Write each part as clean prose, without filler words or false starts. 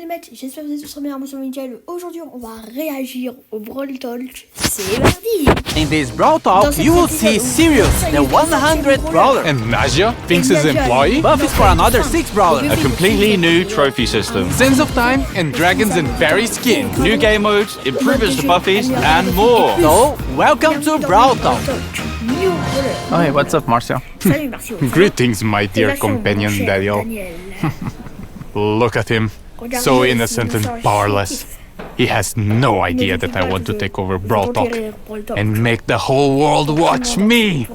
mecs, j'espère que vous êtes tous bien, moi c'est Miguel. Aujourd'hui on va réagir au Brawl Talk. C'est parti. In this Brawl Talk, you will see Sirius, the 100th brawler, And Nadia, Finks' employee, buffs for another 6 brawlers, A completely new trophy system, Sands of Time, and Dragons and Fairy skin. new game modes, improvements to buffies, and more. So, welcome to Brawl Talk. Oh, hey, what's up, Marcia? Salut, merci. Greetings, my dear companion Daniel. Look at him, so innocent and powerless. He has no idea that I want to take over Brawl Talk and make the whole world watch me.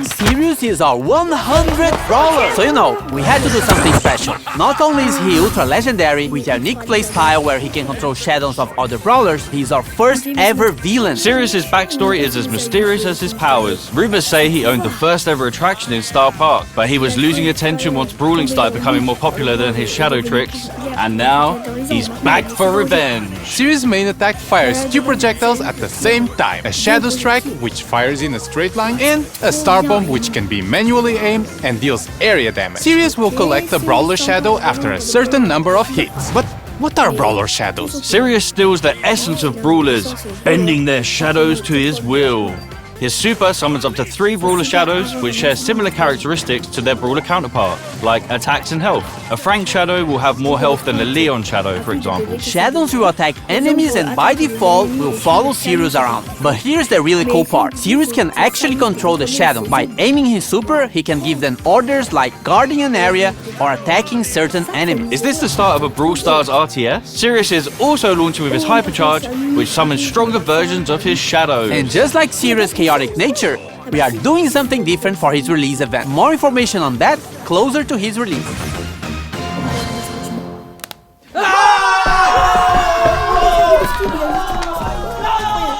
Sirius is our 100th brawler! So you know, we had to do something special. Not only is he ultra legendary, with a unique playstyle where he can control shadows of other brawlers, he's our first ever villain. Sirius's backstory is as mysterious as his powers. Rumors say he owned the first ever attraction in Star Park, but he was losing attention once brawling started becoming more popular than his shadow tricks, and now he's back for revenge. Sirius' main attack fires 2 projectiles at the same time. A Shadow Strike, which fires in a straight line, and a Star Bomb, which can be manually aimed and deals area damage. Sirius will collect a Brawler Shadow after a certain number of hits. But what are Brawler Shadows? Sirius steals the essence of brawlers, bending their shadows to his will. His super summons up to 3 brawler shadows, which share similar characteristics to their brawler counterpart, like attacks and health. A Frank shadow will have more health than a Leon shadow, for example. Shadows will attack enemies and by default will follow Sirius around. But here's the really cool part. Sirius can actually control the shadow. By aiming his super, he can give them orders like guarding an area or attacking certain enemies. Is this the start of a Brawl Stars RTS? Sirius is also launching with his hypercharge, which summons stronger versions of his shadows. And just like Sirius' chaotic nature, we are doing something different for his release event. More information on that closer to his release.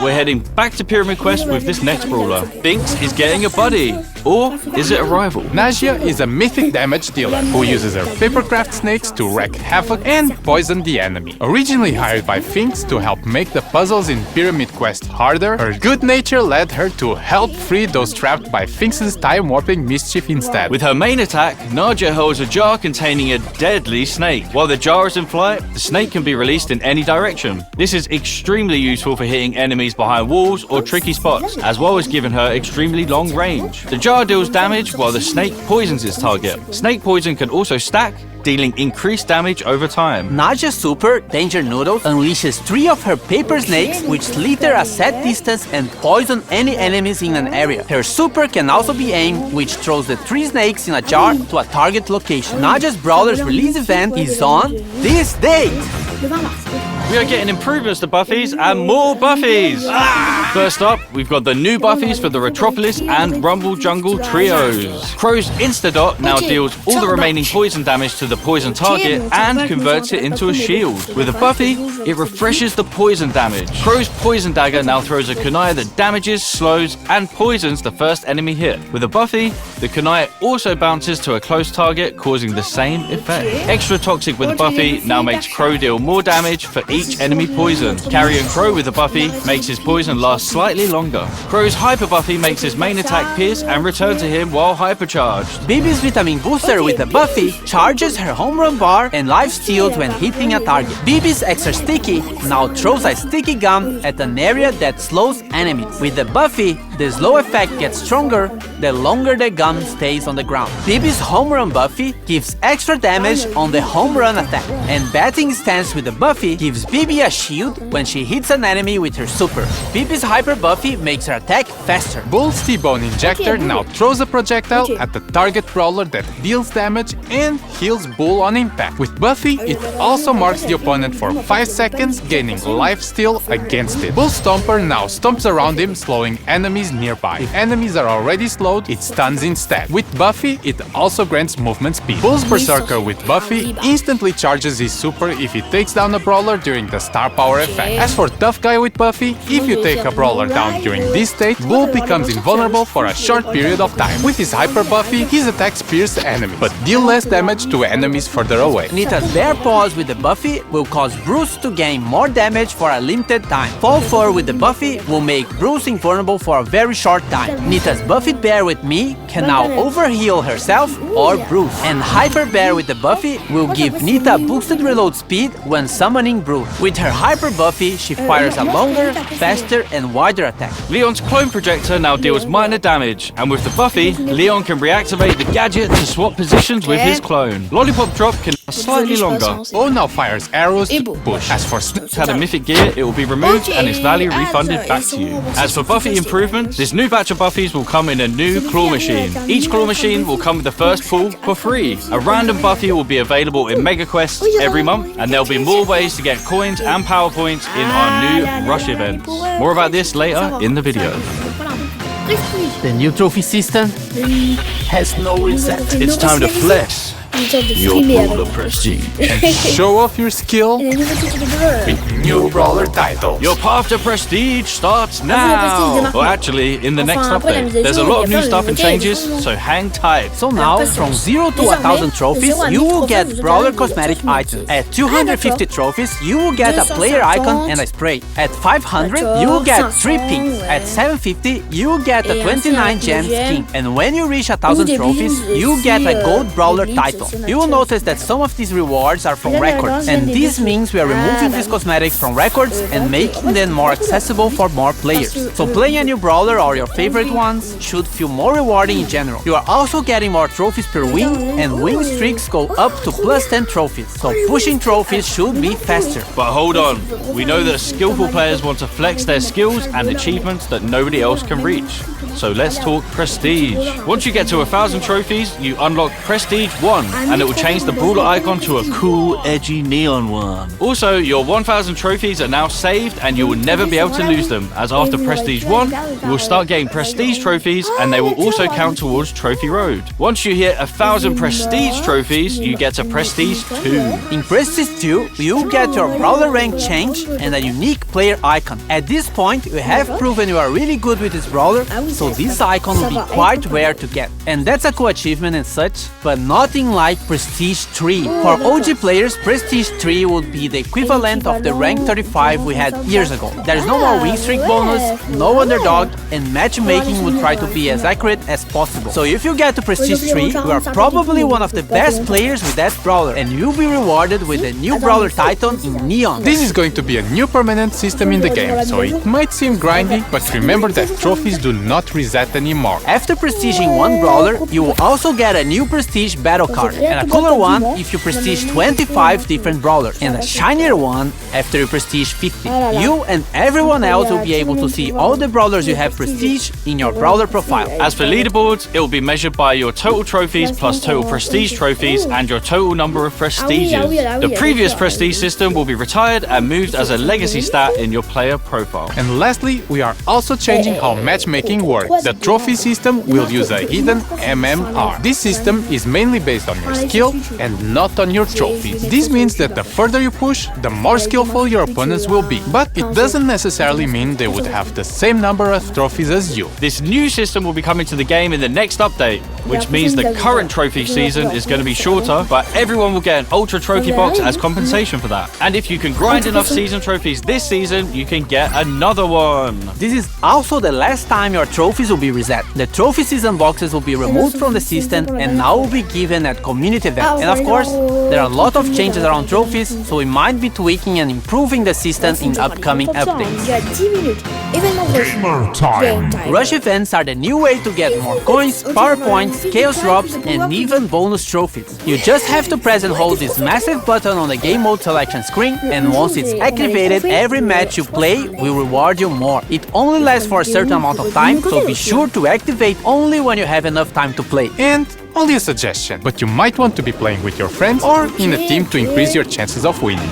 We're heading back to Pyramid Quest with this next brawler. Finks is getting a buddy. Or is it a rival? Nadia is a mythic damage dealer who uses her papercraft snakes to wreak havoc and poison the enemy. Originally hired by Finks to help make the puzzles in Pyramid Quest harder, her good nature led her to help free those trapped by Finks' time-warping mischief instead. With her main attack, Nadia holds a jar containing a deadly snake. While the jar is in flight, the snake can be released in any direction. This is extremely useful for hitting enemies behind walls or tricky spots, as well as giving her extremely long range. The jar deals damage while the snake poisons its target. Snake poison can also stack, dealing increased damage over time. Nadia's super, Danger Noodles, unleashes 3 of her paper snakes which slither a set distance and poison any enemies in an area. Her super can also be aimed, which throws the 3 snakes in a jar to a target location. Nadia's Brawler's release event is on this date! We are getting improvements to buffies and more buffies! First up, we've got the new buffies for the Retropolis and Rumble Jungle trios. Crow's Instadot now deals all the remaining poison damage to the poison target and converts it into a shield. With a buffy, it refreshes the poison damage. Crow's Poison Dagger now throws a kunai that damages, slows, and poisons the first enemy hit. With a buffy, the kunai also bounces to a close target, causing the same effect. Extra Toxic with a buffy now makes Crow deal more damage for each enemy poison. Carrying Crow with a buffy makes his poison last slightly longer. Crow's Hyper Buffy makes his main attack pierce and return to him while hypercharged. Bibi's Vitamin Booster with a buffy charges her home run bar and life steals when hitting a target. Bibi's Extra Sticky now throws a sticky gum at an area that slows enemies. With the buffy, the slow effect gets stronger the longer the gum stays on the ground. Bibi's Home Run Buffy gives extra damage on the home run attack. And Batting Stance with the buffy gives Bibi a shield when she hits an enemy with her super. Bibi's Hyper Buffy makes her attack faster. Bull's T-Bone Injector now throws a projectile at the target brawler that deals damage and heals Bull on impact. With Buffy, it also marks the opponent for 5 seconds, gaining life steal against it. Bull Stomper now stomps around him, slowing enemies nearby. If enemies are already slowed, it stuns instead. With Buffy, it also grants movement speed. Bull's Berserker with Buffy instantly charges his super if he takes down a brawler during the star power effect. As for Tough Guy with Buffy, if you take a brawler down during this state, Bull becomes invulnerable for a short period of time. With his Hyper Buffy, his attacks pierce enemies, but deal less damage to enemies further away. Nita's Bear Paws with the buffy will cause Bruce to gain more damage for a limited time. Fall Fur with the buffy will make Bruce invulnerable for a very very short time. Nita's Buffy Bear with me can now overheal herself or Bruce. And Hyper Bear with the Buffy will give Nita boosted reload speed when summoning Bruce. With her Hyper Buffy, she fires a longer, faster and wider attack. Leon's clone projector now deals minor damage, and with the Buffy, Leon can reactivate the gadget to swap positions with his clone. Lollipop Drop can last slightly longer. O now fires arrows to push. As for It's had a mythic gear, it will be removed and its value refunded back to you. As for Buffy improvements, this new batch of Buffys will come in a new claw machine. Each claw machine will come with the first pull for free. A random Buffy will be available in Mega Quests every month, and there'll be more ways to get coins and power points in our new Rush events. More about this later in the video. The new trophy system has no reset. It's time to flex your brawler prestige. and show off your skill with new brawler title. Your path to prestige starts now! Well, actually, in the next update, there's a lot of new stuff and changes, so hang tight. So now, from 0 to 1000 trophies, you will get brawler cosmetic items. At 250 trophies, you will get a player icon and a spray. At 500, you will get 3 pins. At 750, you will get a 29 gem skin. And when you reach 1000 trophies, you will get a gold brawler title. You will notice that some of these rewards are from records, and this means we are removing these cosmetics from records and making them more accessible for more players. So playing a new brawler or your favorite ones should feel more rewarding in general. You are also getting more trophies per win, and win streaks go up to plus 10 trophies. So pushing trophies should be faster. But hold on, we know that skillful players want to flex their skills and achievements that nobody else can reach. So let's talk prestige. Once you get to 1000 trophies, you unlock Prestige 1, and it will change the brawler icon to a cool, edgy neon one. Also, your 1000 trophies are now saved, and you will never be able to lose them, as after Prestige 1, you will start getting Prestige trophies, and they will also count towards Trophy Road. Once you hit 1000 Prestige trophies, you get to Prestige 2. In Prestige 2, you get your brawler rank change and a unique player icon. At this point, you have proven you are really good with this brawler, so this icon will be quite rare to get. And that's a cool achievement and such, but nothing like Prestige 3. For OG players, Prestige 3 would be the equivalent of the rank 35 we had years ago. There's no more win streak bonus, no underdog, and matchmaking would try to be as accurate as possible. So if you get to Prestige 3, you are probably one of the best players with that brawler, and you'll be rewarded with a new brawler title in Neon. This is going to be a new permanent system in the game, so it might seem grindy, but remember that trophies do not reset anymore. After prestiging one brawler, you will also get a new prestige battle card, and a cooler one if you prestige 25 different brawlers, and a shinier one after you prestige 50. You and everyone else will be able to see all the brawlers you have prestige in your brawler profile. As for leaderboards, it will be measured by your total trophies plus total prestige trophies and your total number of prestiges. The previous prestige system will be retired and moved as a legacy stat in your player profile. And lastly, we are also changing how matchmaking works. The trophy system will use a hidden MMR. This system is mainly based on your skill and not on your trophies. This means that the further you push, the more skillful your opponents will be. But it doesn't necessarily mean they would have the same number of trophies as you. This new system will be coming to the game in the next update, which means the current trophy season is going to be shorter, but everyone will get an ultra trophy box as compensation for that. And if you can grind enough season trophies this season, you can get another one. This is also the last time your trophies will be reset. The trophy season boxes will be removed from the system and now will be given at community events. And of course, there are a lot of changes around trophies, so we might be tweaking and improving the system in upcoming updates. Rush events are the new way to get more coins, power points, chaos drops, and even bonus trophies. You just have to press and hold this massive button on the game mode selection screen, and once it's activated, every match you play will reward you more. It only lasts for a certain amount of time, so be sure to activate only when you have enough time to play. And only a suggestion, but you might want to be playing with your friends or in a team to increase your chances of winning.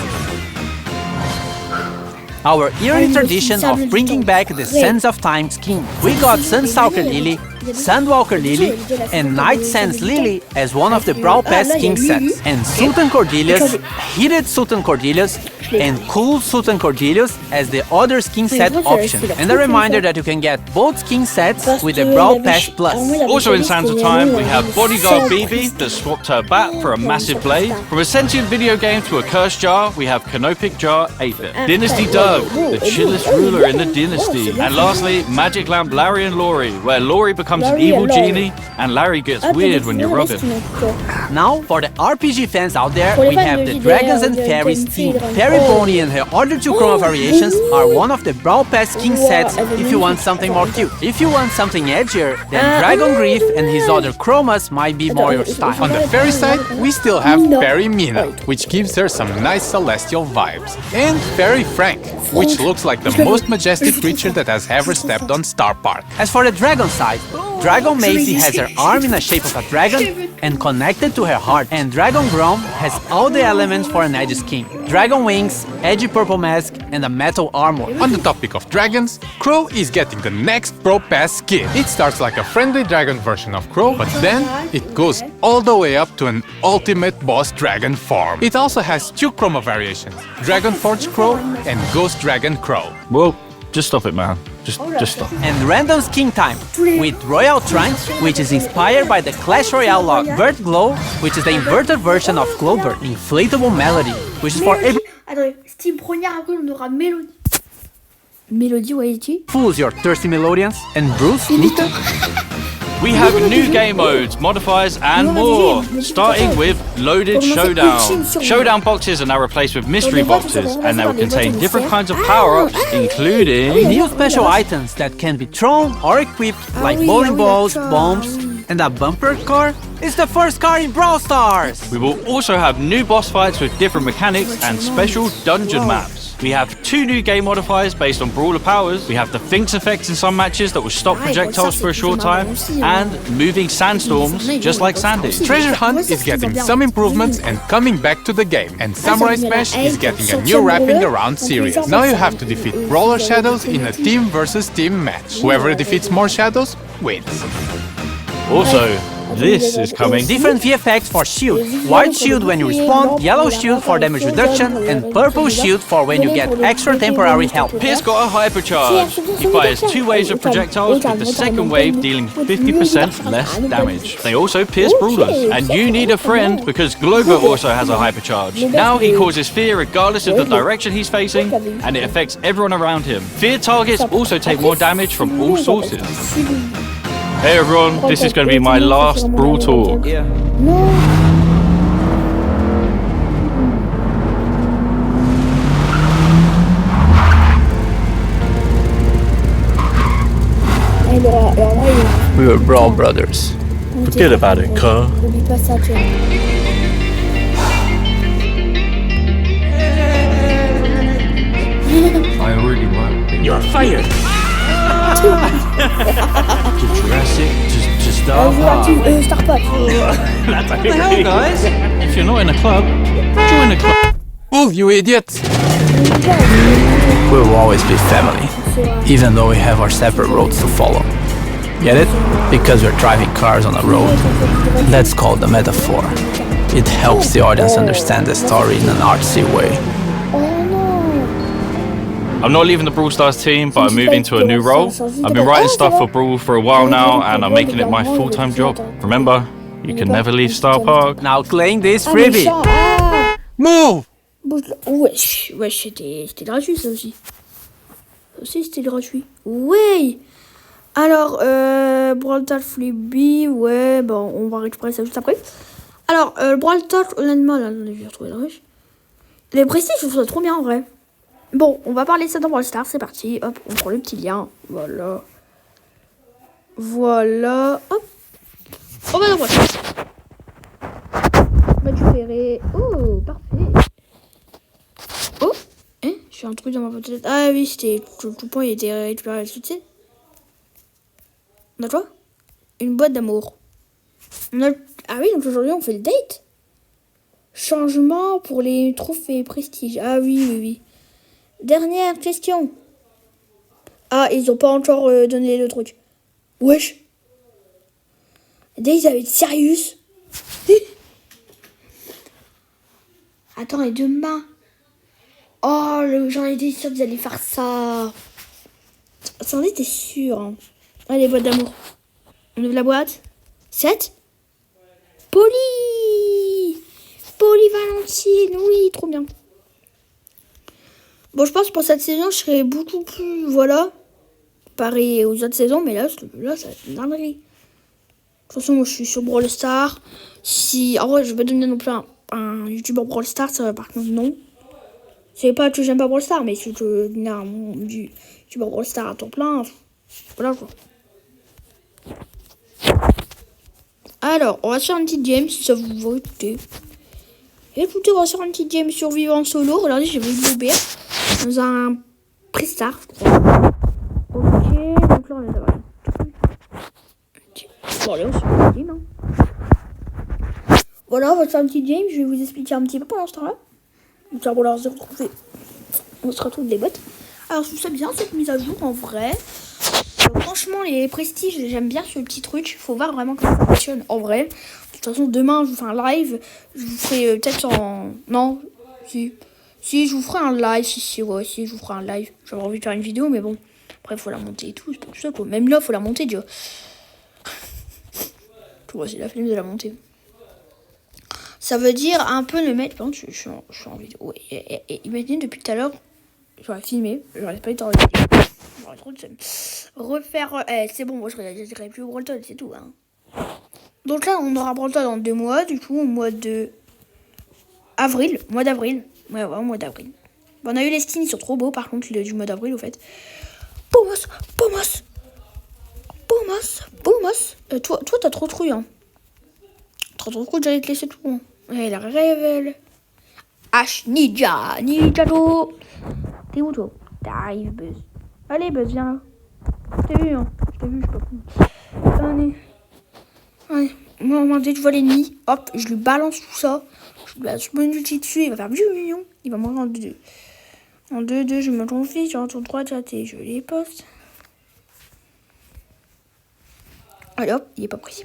Our yearly tradition of bringing back the Sands of Time skin. We got Sunstalker Lily, Sandwalker Lily, and Night Sands Lily as one of the Brawl Pass King sets, and Sultan Cordelius, Heated Sultan Cordelius, and Cool Sultan Cordelius as the other skin set option. And a reminder that you can get both skin sets with the Brawl Pass Plus. Also in Santa Time, we have Bodyguard BB that swapped her bat for a massive blade. From a sentient video game to a cursed jar, we have Canopic Jar 8-bit. Dynasty Doug, the chillest ruler in the dynasty. And lastly, Magic Lamp Larry and Laurie, where Laurie becomes an evil genie and Larry gets weird when you rub him. Now, for the RPG fans out there, we have the Dragons and Fairies team. Fairy Pony and her other two chroma variations are one of the Brawl Pass King sets if you want something more cute. If you want something edgier, then Dragon Grief and his other chromas might be more your style. On the fairy side, we still have Fairy Mina, which gives her some nice celestial vibes. And Fairy Frank, which looks like the most majestic creature that has ever stepped on Star Park. As for the dragon side, Dragon Macy has her arm in the shape of a dragon and connected to her heart, and Dragon Grom has all the elements for an edgy skin. Dragon wings, edgy purple mask, and a metal armor. On the topic of dragons, Crow is getting the next Brawl Pass skin. It starts like a friendly dragon version of Crow, but then it goes all the way up to an ultimate boss dragon form. It also has two chroma variations, Dragon Forge Crow and Ghost Dragon Crow. Well, just stop it, man. Just stop. And random skin time with Royal Trunks, which is inspired by the Clash Royale log Bird Glow, which is the inverted version of Glowbird, Inflatable Melody, which is for every... Attendez, Steam première, après on aura Mélodie. Mélodie, ouais, ici. Fools your thirsty melodians, and Bruce, Nita. We have new game modes, modifiers, and more. Starting with Loaded Showdown. Showdown boxes are now replaced with mystery boxes, and they will contain different kinds of power-ups, including new special items that can be thrown or equipped, like bowling balls, bombs, and a bumper car is the first car in Brawl Stars. We will also have new boss fights with different mechanics and special dungeon maps. We have two new game modifiers based on brawler powers. We have the Finks effects in some matches that will stop projectiles for a short time, and moving sandstorms, just like Sandy. Treasure Hunt is getting some improvements and coming back to the game, and Samurai Smash is getting a new wrapping around series. Now you have to defeat Brawler Shadows in a team versus team match. Whoever defeats more shadows wins. Also, this is coming. Different VFX for shield. White shield when you respawn, yellow shield for damage reduction, and purple shield for when you get extra temporary health. Pierce got a hypercharge. He fires 2 waves of projectiles, with the second wave dealing 50% less damage. They also pierce brawlers. And you need a friend because Glover also has a hypercharge. Now he causes fear regardless of the direction he's facing, and it affects everyone around him. Fear targets also take more damage from all sources. Hey everyone, this is going to be my last Brawl talk. Yeah. We were Brawl brothers. Forget about it, cuh. I already won. You're fired! Jurassic, just Star Pack. What the hell, guys? If you're not in a club, join a club. Oh, you idiots! We will always be family, even though we have our separate roads to follow. Get it? Because we're driving cars on a road. That's called a metaphor. It helps the audience understand the story in an artsy way. I'm not leaving the Brawl Stars team, but I'm moving to a new role. I've been writing stuff for Brawl for a while now, and I'm making it my full-time job. Remember, you can never leave Star Park. Now claim this freebie. Move! Wesh, c'était gratuit ça aussi. Ça aussi c'était gratuit. Ouais. Alors, Brawl Talk freebie, ouais, bon, on va récupérer ça juste après. Alors, Brawl Talk, honnêtement, là, je vais retrouver la ruche. Les prestiges, je trouve ça trop bien en vrai. Bon, on va parler de ça dans Brawl Stars, c'est parti. Hop, on prend le petit lien. Voilà. Voilà. Hop. On va dans Brawl Stars. Récupérer. Oh, parfait. Oh, hein, j'ai un truc dans ma tête. Ah oui, c'était. Tout point, il était récupéré là-dessus, tu sais. On a quoi? Une boîte d'amour. Ah oui, donc aujourd'hui, on fait le date. Changement pour les trophées prestige. Ah oui. Dernière question. Ah, ils ont pas encore donné le truc. Wesh. Dès ils avaient Sirius. Attends, et demain. Oh, j'en étais sûre qu'ils allaient faire ça. Ça en était sûr. Hein. Allez, boîte d'amour. On ouvre la boîte. 7. Polyvalentine. Oui, trop bien. Bon, je pense que pour cette saison, je serai beaucoup plus... Voilà. Pareil aux autres saisons, mais là ça va être une dinguerie. De toute façon, moi, je suis sur Brawl Stars. Si... En vrai, je vais donner non plus un YouTuber Brawl Stars, ça, par contre, non. C'est pas que j'aime pas Brawl Stars, mais si je veux donner un YouTuber Brawl Stars à temps plein, voilà quoi. Alors, on va se faire une petite game, si ça vous va, écoutez. Écoutez, on va se faire une petite game survivant solo. Regardez, j'ai vu l'OBR dans un Prestar, je crois. Ok, donc là, on est d'avoir un truc. Bon, allez, on se fait une game, hein. Voilà, on va se faire une petite game. Je vais vous expliquer un petit peu pendant ce temps-là. Donc là, on va se retrouver. On se retrouve des bottes. Alors, je trouve ça bien, cette mise à jour, en vrai. Franchement, les prestiges, j'aime bien ce petit truc. Faut voir vraiment comment ça fonctionne en vrai. De toute façon, demain, je vous fais un live. Je vous ferai peut-être en... Non, si, je vous ferai un live. Si, je vous ferai un live. J'avais envie de faire une vidéo, mais bon. Après, il faut la monter et tout. C'est pas tout ça, quoi. Même là, il faut la monter, tu vois. Tu vois, c'est la flemme de la monter. Ça veut dire un peu le mettre... Par contre, je suis en vidéo. Et imaginez, depuis tout à l'heure, j'aurais filmé. J'aurais pas été en vidéo. J'aurais trop de refaire... c'est bon, moi, je réagirai plus au Brawl, c'est tout, hein. Donc là, on aura Brawl dans 2 mois. Du coup, au mois de... avril. Mois d'avril. Ouais, au mois d'avril. Bon, on a eu les skins, ils sont trop beaux, par contre, du mois d'avril, au fait. Pomos. Toi, t'as trop trouille, hein. Trop cool, j'allais te laisser tout. Hein. Ouais, la révèle. H, Ninjago. T'es où, toi? T'arrives, Buzz. Allez, Buzz, viens là. Je t'ai vu, hein. Je sais pas quoi. Allez. Moi, dès que je vois l'ennemi, hop, je lui balance tout ça. Je me multiplie dessus, il va faire million. Il va mourir en 2-2. En 2-2, je me confie, je retourne 3 et je les poste. Allez hop, il est pas pris.